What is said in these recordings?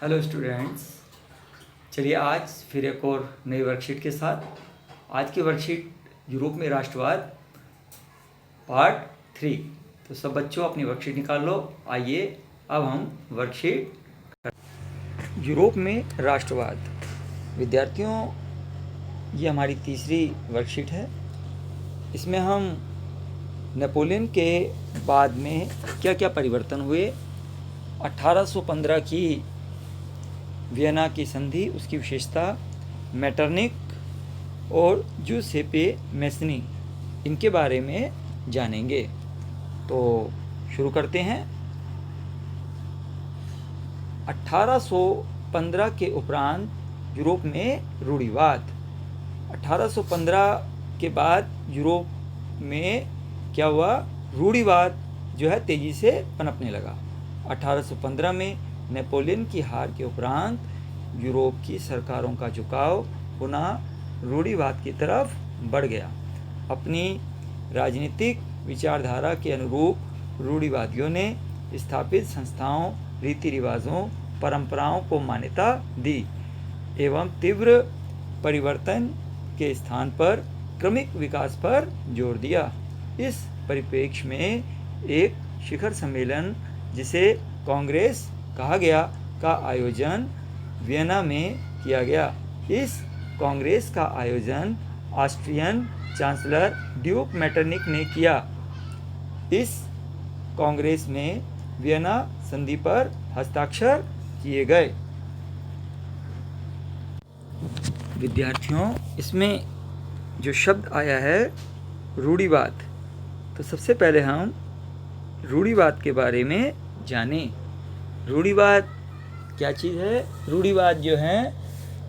Hello students. चलिए आज फिर एक और नई वर्कशीट के साथ। आज की वर्कशीट यूरोप में राष्ट्रवाद पार्ट 3। तो सब बच्चों अपनी वर्कशीट निकाल लो। आइए अब हम वर्कशीट यूरोप में राष्ट्रवाद। विद्यार्थियों, ये हमारी तीसरी वर्कशीट है। इसमें हम नेपोलियन के बाद में क्या क्या परिवर्तन हुए, 1815 की वियना की संधि, उसकी विशेषता, मेटरनिक और जूसेपे मैस्नी, इनके बारे में जानेंगे। तो शुरू करते हैं। 1815 के उपरांत यूरोप में रूढ़िवाद। 1815 के बाद यूरोप में क्या हुआ? रूढ़िवाद जो है तेजी से पनपने लगा। 1815 में नेपोलियन की हार के उपरांत यूरोप की सरकारों का झुकाव पुनः रूढ़िवाद की तरफ बढ़ गया। अपनी राजनीतिक विचारधारा के अनुरूप रूढ़िवादियों ने स्थापित संस्थाओं, रीति रिवाजों, परंपराओं को मान्यता दी एवं तीव्र परिवर्तन के स्थान पर क्रमिक विकास पर जोर दिया। इस परिप्रेक्ष्य में एक शिखर सम्मेलन, जिसे कांग्रेस कहा गया, का आयोजन वियना में किया गया। इस कांग्रेस का आयोजन ऑस्ट्रियन चांसलर ड्यूक मेटरनिक ने किया। इस कांग्रेस में वियना संधि पर हस्ताक्षर किए गए। विद्यार्थियों, इसमें जो शब्द आया है रूढ़िवाद, तो सबसे पहले हम रूढ़िवाद के बारे में जानें। रूढ़िवाद क्या चीज़ है? रूढ़िवाद जो है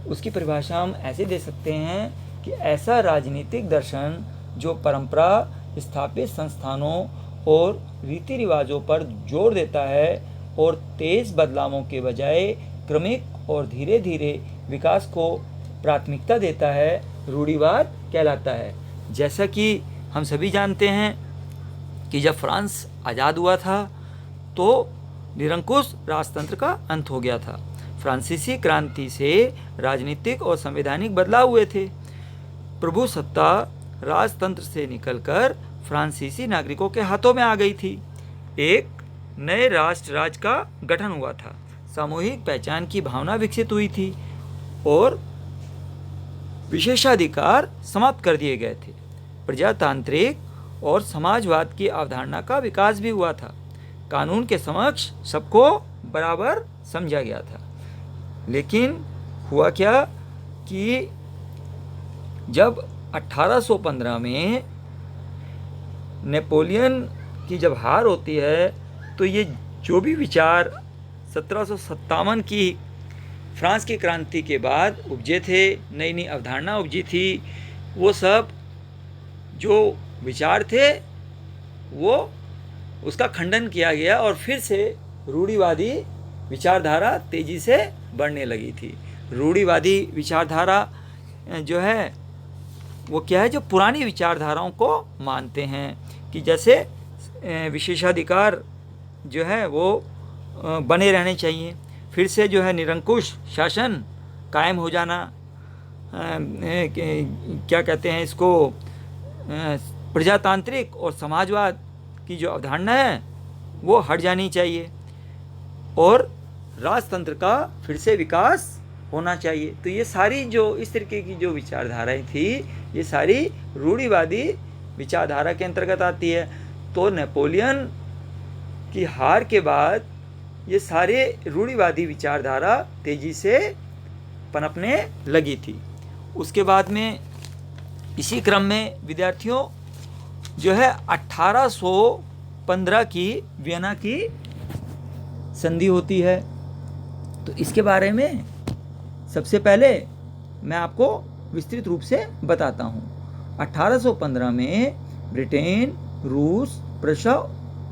उसकी परिभाषा हम ऐसे दे सकते हैं कि ऐसा राजनीतिक दर्शन जो परंपरा, स्थापित संस्थानों और रीति रिवाजों पर जोर देता है और तेज बदलावों के बजाय क्रमिक और धीरे धीरे विकास को प्राथमिकता देता है, रूढ़िवाद कहलाता है। जैसा कि हम सभी जानते हैं कि जब फ्रांस आज़ाद हुआ था तो निरंकुश राजतंत्र का अंत हो गया था। फ्रांसीसी क्रांति से राजनीतिक और संवैधानिक बदलाव हुए थे। प्रभु सत्ता राजतंत्र से निकलकर फ्रांसीसी नागरिकों के हाथों में आ गई थी। एक नए राष्ट्र राज्य का गठन हुआ था। सामूहिक पहचान की भावना विकसित हुई थी और विशेषाधिकार समाप्त कर दिए गए थे। प्रजातांत्रिक और समाजवाद की अवधारणा का विकास भी हुआ था। कानून के समक्ष सबको बराबर समझा गया था। लेकिन हुआ क्या कि जब 1815 में नेपोलियन की जब हार होती है, तो ये जो भी विचार 1757 की फ्रांस की क्रांति के बाद उपजे थे, नई नई अवधारणा उपजी थी, वो सब जो विचार थे वो उसका खंडन किया गया और फिर से रूढ़िवादी विचारधारा तेजी से बढ़ने लगी थी। रूढ़िवादी विचारधारा जो है वो क्या है? जो पुरानी विचारधाराओं को मानते हैं कि जैसे विशेषाधिकार जो है वो बने रहने चाहिए, फिर से जो है निरंकुश शासन कायम हो जाना, क्या कहते हैं इसको, प्रजातांत्रिक और समाजवाद की जो अवधारणा है वो हट जानी चाहिए और राजतंत्र का फिर से विकास होना चाहिए। तो ये सारी जो इस तरीके की जो विचारधाराएं थी, ये सारी रूढ़िवादी विचारधारा के अंतर्गत आती है। तो नेपोलियन की हार के बाद ये सारे रूढ़िवादी विचारधारा तेजी से पनपने लगी थी। उसके बाद में इसी क्रम में विद्यार्थियों जो है 1815 की वियना की संधि होती है। तो इसके बारे में सबसे पहले मैं आपको विस्तृत रूप से बताता हूँ। 1815 में ब्रिटेन, रूस, प्रशा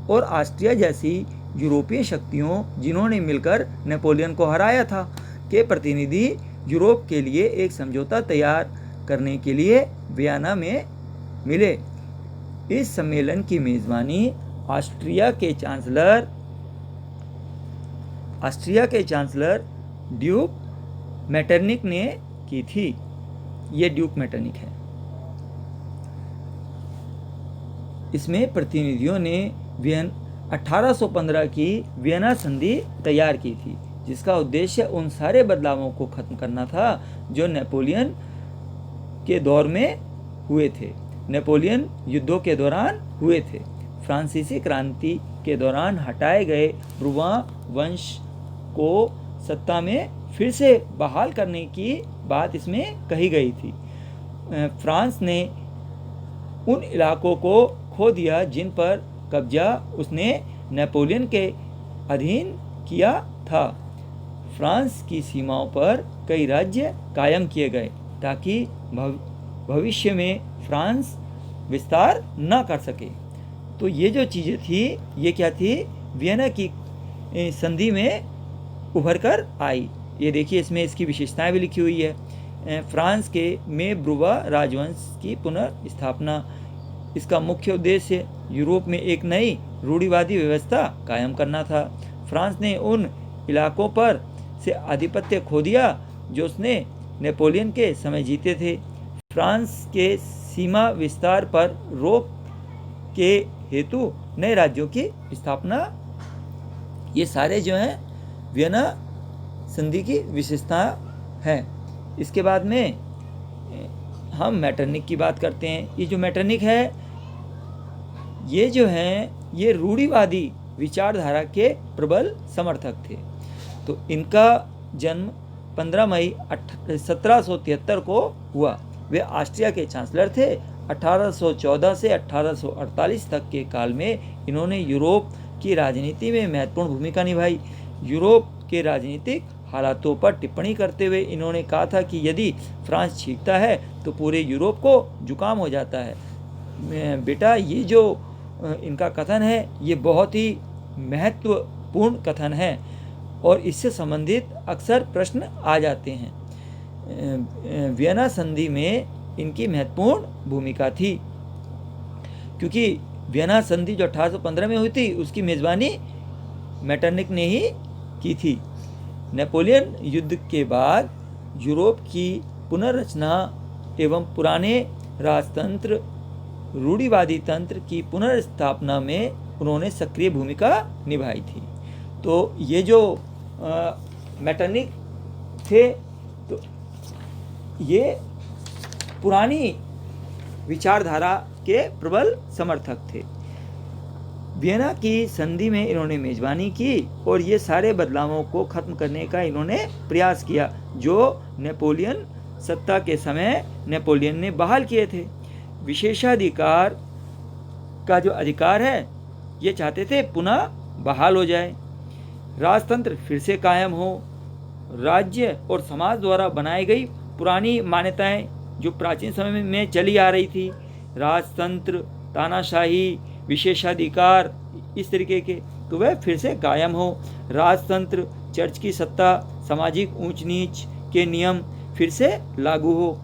और ऑस्ट्रिया जैसी यूरोपीय शक्तियों, जिन्होंने मिलकर नेपोलियन को हराया था, के प्रतिनिधि यूरोप के लिए एक समझौता तैयार करने के लिए वियना में मिले। इस सम्मेलन की मेजबानी ऑस्ट्रिया के चांसलर ड्यूक मेटरनिक ने की थी। ये ड्यूक मेटरनिक है। इसमें प्रतिनिधियों ने 1815 की वियना संधि तैयार की थी, जिसका उद्देश्य उन सारे बदलावों को खत्म करना था जो नेपोलियन के दौर में हुए थे, नेपोलियन युद्धों के दौरान हुए थे। फ्रांसीसी क्रांति के दौरान हटाए गए ब्रुआ वंश को सत्ता में फिर से बहाल करने की बात इसमें कही गई थी। फ्रांस ने उन इलाकों को खो दिया जिन पर कब्जा उसने नेपोलियन के अधीन किया था। फ्रांस की सीमाओं पर कई राज्य कायम किए गए ताकि भविष्य में फ्रांस विस्तार न कर सके। तो ये जो चीज़ें थी, ये क्या थी, वियना की संधि में उभर कर आई। ये देखिए, इसमें इसकी विशेषताएं भी लिखी हुई है। फ्रांस के में ब्रुआ राजवंश की पुनर्स्थापना, इसका मुख्य उद्देश्य यूरोप में एक नई रूढ़िवादी व्यवस्था कायम करना था। फ्रांस ने उन इलाकों पर से आधिपत्य खो दिया जो उसने नेपोलियन के समय जीते थे। फ्रांस के सीमा विस्तार पर रोक के हेतु नए राज्यों की स्थापना, ये सारे जो हैं वियना संधि की विशेषता है। इसके बाद में हम मेटरनिक की बात करते हैं। ये जो मेटरनिक है, ये जो हैं ये रूढ़िवादी विचारधारा के प्रबल समर्थक थे। तो इनका जन्म 15 मई 1773 को हुआ। वे ऑस्ट्रिया के चांसलर थे। 1814 से 1848 तक के काल में इन्होंने यूरोप की राजनीति में महत्वपूर्ण भूमिका निभाई। यूरोप के राजनीतिक हालातों पर टिप्पणी करते हुए इन्होंने कहा था कि यदि फ्रांस छींकता है तो पूरे यूरोप को जुकाम हो जाता है। बेटा, ये जो इनका कथन है ये बहुत ही महत्वपूर्ण कथन है और इससे संबंधित अक्सर प्रश्न आ जाते हैं। वियना संधि में इनकी महत्वपूर्ण भूमिका थी, क्योंकि वियना संधि जो 1815 में हुई थी उसकी मेज़बानी मेटरनिक ने ही की थी। नेपोलियन युद्ध के बाद यूरोप की पुनर्रचना एवं पुराने राजतंत्र रूढ़िवादी तंत्र की पुनर्स्थापना में उन्होंने सक्रिय भूमिका निभाई थी। तो ये जो मेटरनिक थे, तो ये पुरानी विचारधारा के प्रबल समर्थक थे। वियना की संधि में इन्होंने मेजबानी की और ये सारे बदलावों को खत्म करने का इन्होंने प्रयास किया जो नेपोलियन सत्ता के समय नेपोलियन ने बहाल किए थे। विशेषाधिकार का जो अधिकार है ये चाहते थे पुनः बहाल हो जाए, राजतंत्र फिर से कायम हो, राज्य और समाज द्वारा बनाई गई पुरानी मान्यताएं जो प्राचीन समय में चली आ रही थी, राजतंत्र, तानाशाही, विशेषाधिकार, इस तरीके के, तो वह फिर से कायम हो। राजतंत्र, चर्च की सत्ता, सामाजिक ऊंच नीच के नियम फिर से लागू हो।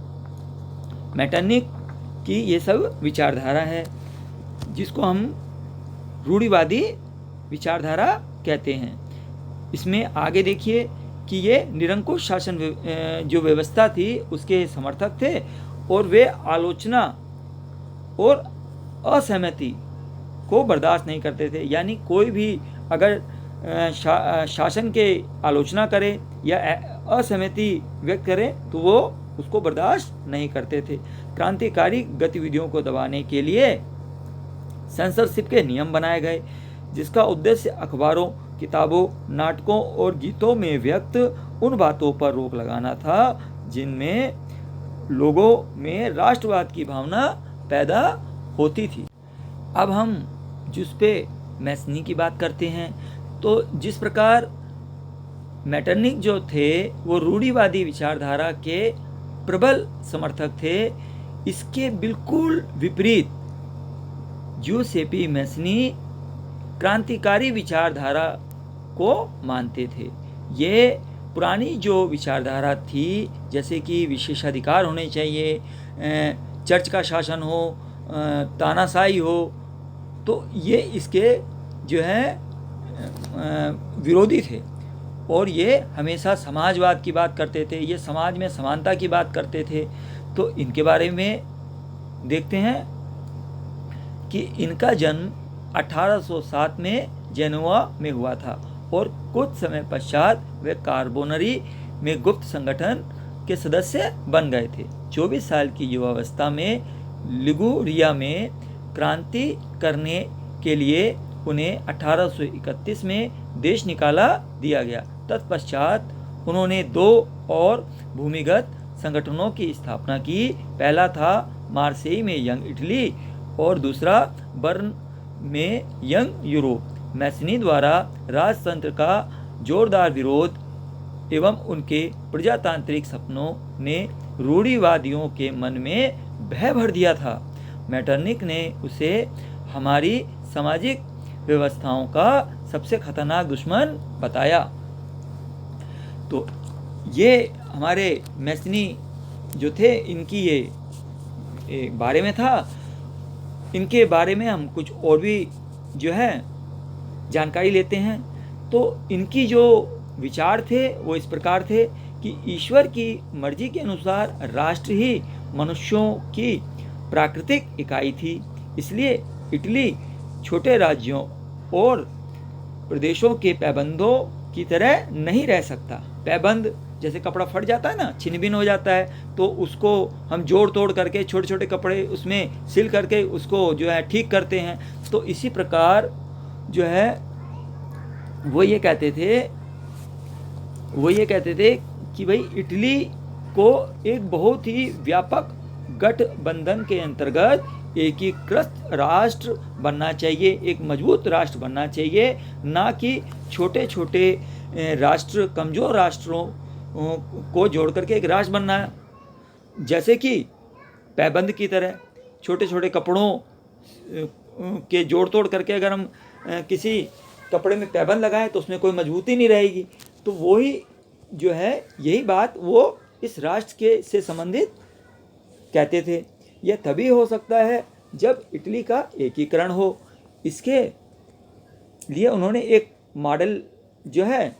मेटरनिक की ये सब विचारधारा है जिसको हम रूढ़िवादी विचारधारा कहते हैं। इसमें आगे देखिए कि ये निरंकुश शासन जो व्यवस्था थी उसके समर्थक थे और वे आलोचना और असहमति को बर्दाश्त नहीं करते थे। यानी कोई भी अगर शासन के आलोचना करे या असहमति व्यक्त करे तो वो उसको बर्दाश्त नहीं करते थे। क्रांतिकारी गतिविधियों को दबाने के लिए सेंसरशिप के नियम बनाए गए जिसका उद्देश्य अखबारों, किताबों, नाटकों और गीतों में व्यक्त उन बातों पर रोक लगाना था जिनमें लोगों में राष्ट्रवाद की भावना पैदा होती थी। अब हम जुस्पे मैसनी की बात करते हैं। तो जिस प्रकार मेटरनिक जो थे वो रूढ़िवादी विचारधारा के प्रबल समर्थक थे, इसके बिल्कुल विपरीत जुसेपी मैसनी क्रांतिकारी विचारधारा को मानते थे। ये पुरानी जो विचारधारा थी, जैसे कि विशेषाधिकार होने चाहिए, चर्च का शासन हो, तानाशाही हो, तो ये इसके जो है विरोधी थे। और ये हमेशा समाजवाद की बात करते थे, ये समाज में समानता की बात करते थे। तो इनके बारे में देखते हैं कि इनका जन्म 1807 में जेनोवा में हुआ था और कुछ समय पश्चात वे कार्बोनरी में गुप्त संगठन के सदस्य बन गए थे। 24 साल की युवावस्था में लिगुरिया में क्रांति करने के लिए उन्हें 1831 में देश निकाला दिया गया। तत्पश्चात उन्होंने 2 और भूमिगत संगठनों की स्थापना की। पहला था मार्सेई में यंग इटली और दूसरा बर्न में यंग यूरोप। मैसनी द्वारा राजतंत्र का जोरदार विरोध एवं उनके प्रजातांत्रिक सपनों ने रूढ़िवादियों के मन में भय भर दिया था। मेटरनिक ने उसे हमारी सामाजिक व्यवस्थाओं का सबसे खतरनाक दुश्मन बताया। तो ये हमारे मैसनी जो थे, इनकी ये बारे में था। इनके बारे में हम कुछ और भी जो है जानकारी लेते हैं। तो इनकी जो विचार थे वो इस प्रकार थे कि ईश्वर की मर्जी के अनुसार राष्ट्र ही मनुष्यों की प्राकृतिक इकाई थी। इसलिए इटली छोटे राज्यों और प्रदेशों के पैबंदों की तरह नहीं रह सकता। पैबंद जैसे कपड़ा फट जाता है ना, छिन्न भिन्न हो जाता है, तो उसको हम जोड़ तोड़ करके छोटे छोटे कपड़े उसमें सिल करके उसको जो है ठीक करते हैं। तो इसी प्रकार जो है वो ये कहते थे कि भाई इटली को एक बहुत ही व्यापक गठबंधन के अंतर्गत एकीकृत राष्ट्र बनना चाहिए, एक मजबूत राष्ट्र बनना चाहिए, ना कि छोटे छोटे राष्ट्र, कमज़ोर राष्ट्रों को जोड़ करके एक राष्ट्र बनना है। जैसे कि पैबंद की तरह छोटे छोटे कपड़ों के जोड़ तोड़ करके अगर हम किसी कपड़े में पैबंद लगाएं तो उसमें कोई मजबूती नहीं रहेगी। तो वही जो है, यही बात वो इस राष्ट्र के से संबंधित कहते थे। यह तभी हो सकता है जब इटली का एकीकरण हो। इसके लिए उन्होंने एक मॉडल जो है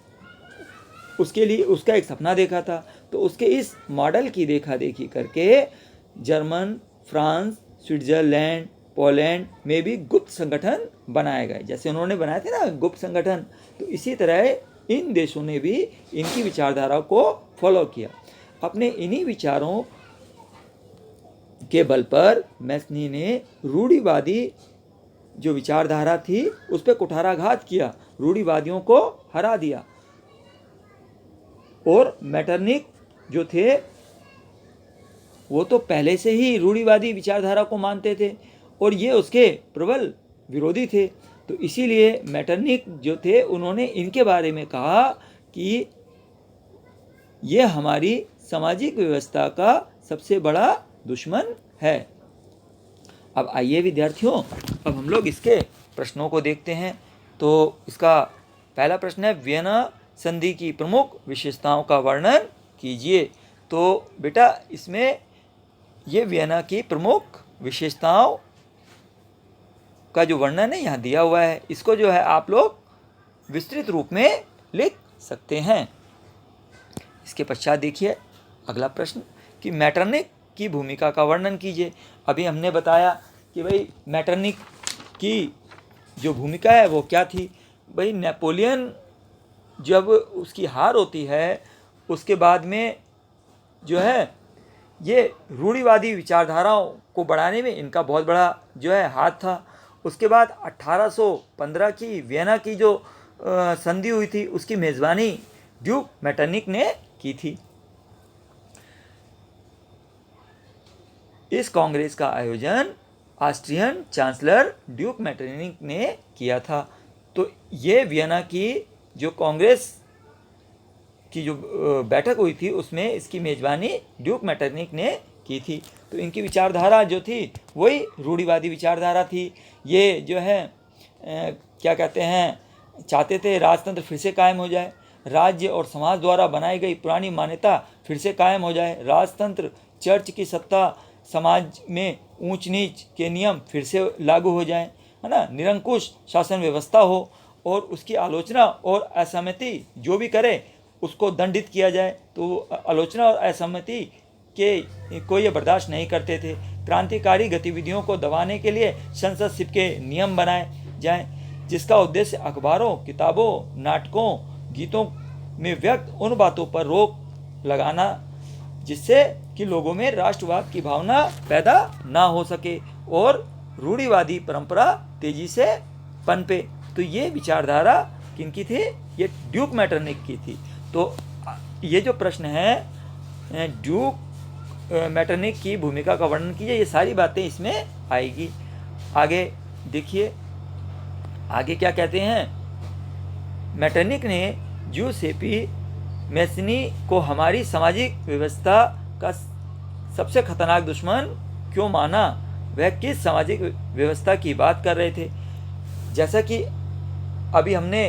उसके लिए उसका एक सपना देखा था। तो उसके इस मॉडल की देखा देखी करके जर्मन, फ्रांस, स्विट्जरलैंड, पोलैंड में भी गुप्त संगठन बनाए गए। जैसे उन्होंने बनाए थे ना गुप्त संगठन, तो इसी तरह इन देशों ने भी इनकी विचारधारा को फॉलो किया। अपने इन्हीं विचारों के बल पर मैसनी ने रूढ़िवादी जो विचारधारा थी उस पर कुठाराघात किया, रूढ़िवादियों को हरा दिया। और मेटरनिक जो थे वो तो पहले से ही रूढ़िवादी विचारधारा को मानते थे और ये उसके प्रबल विरोधी थे। तो इसीलिए मेटरनिक जो थे उन्होंने इनके बारे में कहा कि ये हमारी सामाजिक व्यवस्था का सबसे बड़ा दुश्मन है। अब आइए विद्यार्थियों, अब हम लोग इसके प्रश्नों को देखते हैं। तो इसका पहला प्रश्न है, वियना संधि की प्रमुख विशेषताओं का वर्णन कीजिए। तो बेटा इसमें ये वियना की प्रमुख विशेषताओं का जो वर्णन है यहाँ दिया हुआ है, इसको जो है आप लोग विस्तृत रूप में लिख सकते हैं। इसके पश्चात देखिए अगला प्रश्न कि मेटरनिक की भूमिका का वर्णन कीजिए। अभी हमने बताया कि भाई मेटरनिक की जो भूमिका है वो क्या थी। भाई नेपोलियन जब उसकी हार होती है उसके बाद में जो है ये रूढ़िवादी विचारधाराओं को बढ़ाने में इनका बहुत बड़ा जो है हाथ था। उसके बाद 1815 की वियना की जो संधि हुई थी उसकी मेज़बानी ड्यूक मेटरनिक ने की थी। इस कांग्रेस का आयोजन ऑस्ट्रियन चांसलर ड्यूक मेटरनिक ने किया था। तो ये वियना की जो कांग्रेस की जो बैठक हुई थी उसमें इसकी मेज़बानी ड्यूक मेटरनिक ने की थी। तो इनकी विचारधारा जो थी वही रूढ़िवादी विचारधारा थी। ये जो है क्या कहते हैं, चाहते थे राजतंत्र फिर से कायम हो जाए, राज्य और समाज द्वारा बनाई गई पुरानी मान्यता फिर से कायम हो जाए, राजतंत्र, चर्च की सत्ता, समाज में ऊंच नीच के नियम फिर से लागू हो जाएं, है ना, निरंकुश शासन व्यवस्था हो और उसकी आलोचना और असहमति जो भी करे उसको दंडित किया जाए। तो आलोचना और असहमति के को ये बर्दाश्त नहीं करते थे। क्रांतिकारी गतिविधियों को दबाने के लिए सेंसरशिप के नियम बनाए जाएं, जिसका उद्देश्य अखबारों, किताबों, नाटकों, गीतों में व्यक्त उन बातों पर रोक लगाना जिससे कि लोगों में राष्ट्रवाद की भावना पैदा ना हो सके और रूढ़िवादी परंपरा तेजी से पनपे। तो ये विचारधारा किनकी थी? ये ड्यूक मैटरनिक की थी। तो ये जो प्रश्न है ड्यूक मैटरनिक की भूमिका का वर्णन कीजिए, ये सारी बातें इसमें आएगी। आगे देखिए आगे क्या कहते हैं। मैटरनिक ने ज्यूसेपी मैसनी को हमारी सामाजिक व्यवस्था का सबसे खतरनाक दुश्मन क्यों माना? वह किस सामाजिक व्यवस्था की बात कर रहे थे? जैसा कि अभी हमने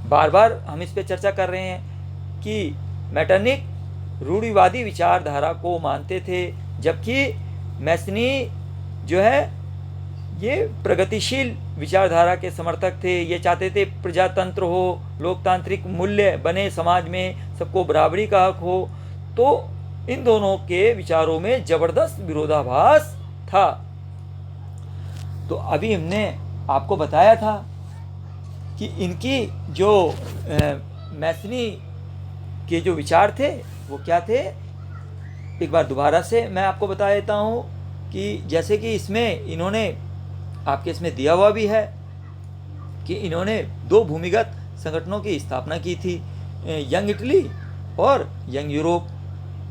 बार बार हम इस पे चर्चा कर रहे हैं कि मैटरनिक रूढ़िवादी विचारधारा को मानते थे, जबकि मैसनी जो है ये प्रगतिशील विचारधारा के समर्थक थे। ये चाहते थे प्रजातंत्र हो, लोकतांत्रिक मूल्य बने, समाज में सबको बराबरी का हक हो। तो इन दोनों के विचारों में जबरदस्त विरोधाभास था। तो अभी हमने आपको बताया था कि इनकी जो मैसनी के जो विचार थे वो क्या थे। एक बार दोबारा से मैं आपको बता देता हूँ कि जैसे कि इसमें इन्होंने आपके इसमें दिया हुआ भी है कि इन्होंने दो भूमिगत संगठनों की स्थापना की थी, यंग इटली और यंग यूरोप।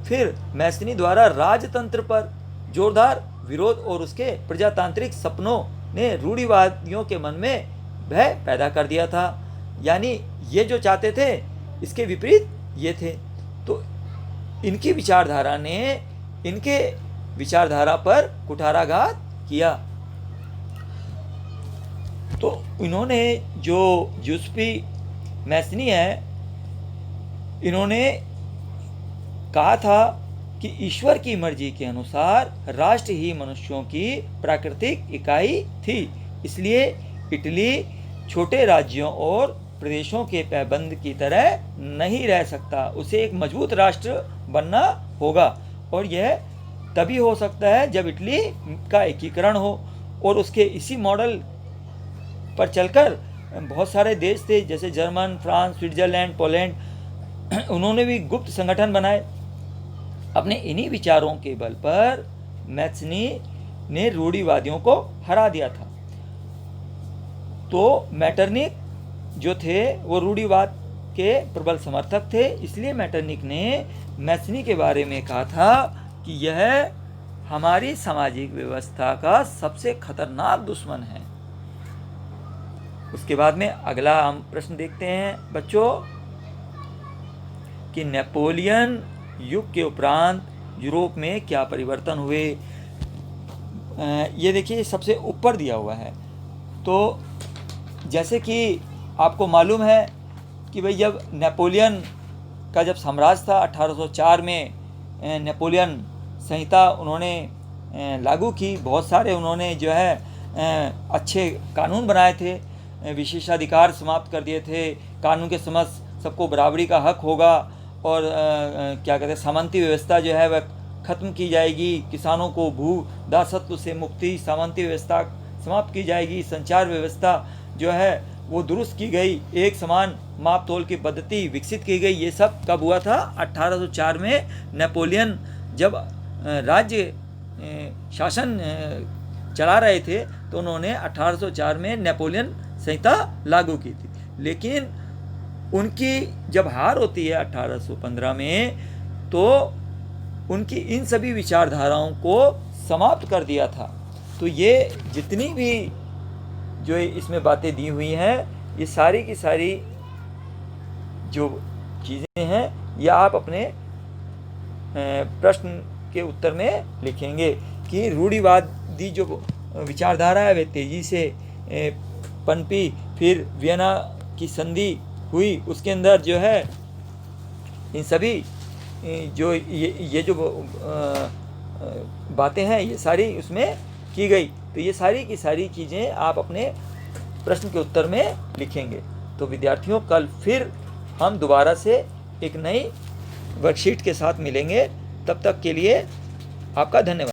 फिर मैसनी द्वारा राजतंत्र पर जोरदार विरोध और उसके प्रजातांत्रिक सपनों ने रूढ़िवादियों के मन में भय पैदा कर दिया था। यानी ये जो चाहते थे इसके विपरीत ये थे। तो इनकी विचारधारा ने इनके विचारधारा पर कुठाराघात किया। तो इन्होंने जो ज्यूसेपी मैसनी है, इन्होंने कहा था कि ईश्वर की मर्जी के अनुसार राष्ट्र ही मनुष्यों की प्राकृतिक इकाई थी। इसलिए इटली छोटे राज्यों और प्रदेशों के पैबंद की तरह नहीं रह सकता। उसे एक मजबूत राष्ट्र बनना होगा और यह तभी हो सकता है जब इटली का एकीकरण हो। और उसके इसी मॉडल पर चलकर बहुत सारे देश थे जैसे जर्मन, फ्रांस, स्विट्जरलैंड, पोलैंड, उन्होंने भी गुप्त संगठन बनाए। अपने इन्हीं विचारों के बल पर मैसनी ने रूढ़िवादियों को हरा दिया था। तो मैटरनिक जो थे वो रूढ़िवाद के प्रबल समर्थक थे। इसलिए मैटरनिक ने मैसनी के बारे में कहा था कि यह हमारी सामाजिक व्यवस्था का सबसे खतरनाक दुश्मन है। उसके बाद में अगला हम प्रश्न देखते हैं बच्चों कि नेपोलियन युग के उपरांत यूरोप में क्या परिवर्तन हुए। ये देखिए सबसे ऊपर दिया हुआ है। तो जैसे कि आपको मालूम है कि भाई जब नेपोलियन का जब साम्राज्य था 1804 में नेपोलियन संहिता उन्होंने लागू की। बहुत सारे उन्होंने जो है अच्छे कानून बनाए थे, विशेषाधिकार समाप्त कर दिए थे, कानून के समक्ष सबको बराबरी का हक होगा और क्या कहते हैं सामंती व्यवस्था जो है वह खत्म की जाएगी, किसानों को भू दासत्व से मुक्ति, सामंती व्यवस्था समाप्त की जाएगी, संचार व्यवस्था जो है वो दुरुस्त की गई, एक समान माप तोल की पद्धति विकसित की गई। ये सब कब हुआ था? 1804 में नेपोलियन जब राज्य शासन चला रहे थे तो उन्होंने 1804 में नेपोलियन संहिता लागू की थी। लेकिन उनकी जब हार होती है 1815 में तो उनकी इन सभी विचारधाराओं को समाप्त कर दिया था। तो ये जितनी भी जो इसमें बातें दी हुई हैं ये सारी की सारी जो चीज़ें हैं ये आप अपने प्रश्न के उत्तर में लिखेंगे कि रूढ़िवादी जो विचारधारा है वे तेज़ी से पनपी। फिर वियना की संधि हुई, उसके अंदर जो है इन सभी जो ये जो बातें हैं ये सारी उसमें की गई। तो ये सारी की सारी चीज़ें आप अपने प्रश्न के उत्तर में लिखेंगे। तो विद्यार्थियों, कल फिर हम दोबारा से एक नई वर्कशीट के साथ मिलेंगे। तब तक के लिए आपका धन्यवाद।